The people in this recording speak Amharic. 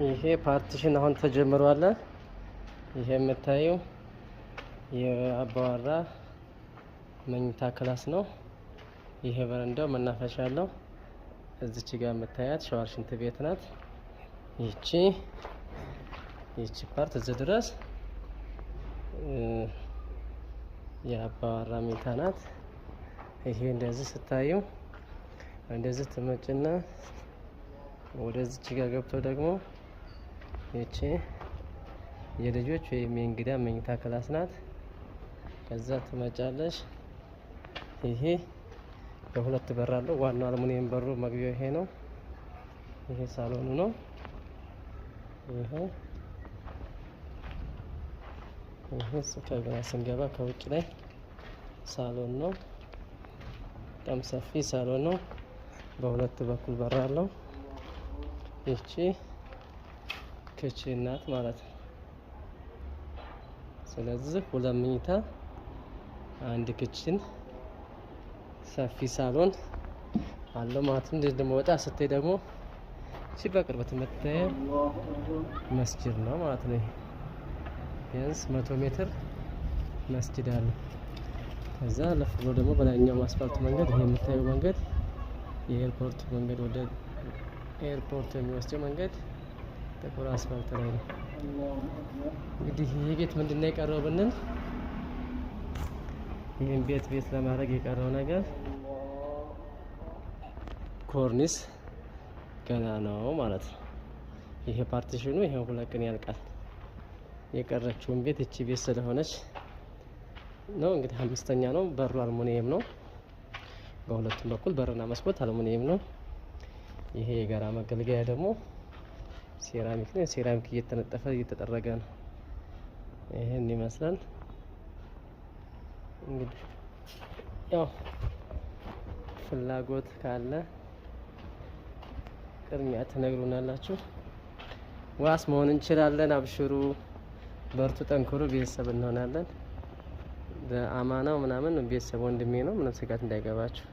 ይሄ ፓርቲሽን አሁን ተጀምሯል። ይሄ የምታየው የአባወራ መኝታ ክላስ ነው። ይሄ በረንዳው መናፈሻ አለው። እዚች ጋር የምታያት ሻወር ሽንት ቤት ናት። ይቺ ፓርት እዚህ ድረስ የአባወራ መኝታ ናት። ይሄ እንደዚህ ስታዩ እንደዚህ ትመጭና ወደዚች ጋር ገብቶ ደግሞ ይቺ የልጆች ወይም የእንግዳ መኝታ ክላስ ናት። ከዛ ትመጫለሽ። ይሄ በሁለት በር አለው። ዋናው አልሙኒየም በሩ መግቢያው ይሄ ነው። ይሄ ሳሎኑ ነው። ይሄ ከገና ስንገባ ከውጭ ላይ ሳሎን ነው። በጣም ሰፊ ሳሎን ነው። በሁለት በኩል በር አለው። ይቺ ክችን ናት ማለት ነው። ስለዚህ ሁለት መኝታ አንድ ክችን ሰፊ ሳሎን አለው ማለት ነው። እንደዚህ ደግሞ ወጣ ስትይ ደግሞ እቺ በቅርበት የምታየው መስጂድ ነው ማለት ነው። ቢያንስ 100 ሜትር መስጂድ አለ። ከዛ ለፍ ብሎ ደግሞ በላይኛው አስፋልት መንገድ ይሄ የምታየው መንገድ የኤርፖርት መንገድ ወደ ኤርፖርት የሚወስደው መንገድ ጥቁር አስፋልት ላይ ነው። እንግዲህ ይህ ቤት ምንድነው የቀረው ብንል ይህን ቤት ለማድረግ የቀረው ነገር ኮርኒስ ገና ነው ማለት ነው። ይሄ ፓርቲሽኑ ይሄን 2 ቀን ያልቃል። የቀረችውን ቤት እቺ ቤት ስለሆነች ነው እንግዲህ 5ኛ ነው። በሩ አልሙኒየም ነው። በሁለቱም በኩል በርና መስኮት አልሙኒየም ነው። ይሄ የጋራ መገልገያ ደግሞ ሴራሚክ ነው። ሴራሚክ እየተነጠፈ እየተጠረገ ነው። ይሄን ይመስላል እንግዲህ ያው ፍላጎት ካለ ቅድሚያ ትነግሩናላችሁ። ዋስ መሆን እንችላለን። አብሽሩ፣ በርቱ፣ ጠንክሩ። ቤተሰብ እንሆናለን። በአማናው ምናምን ቤተሰብ ወንድሜ ነው። ምንም ስጋት እንዳይገባችሁ።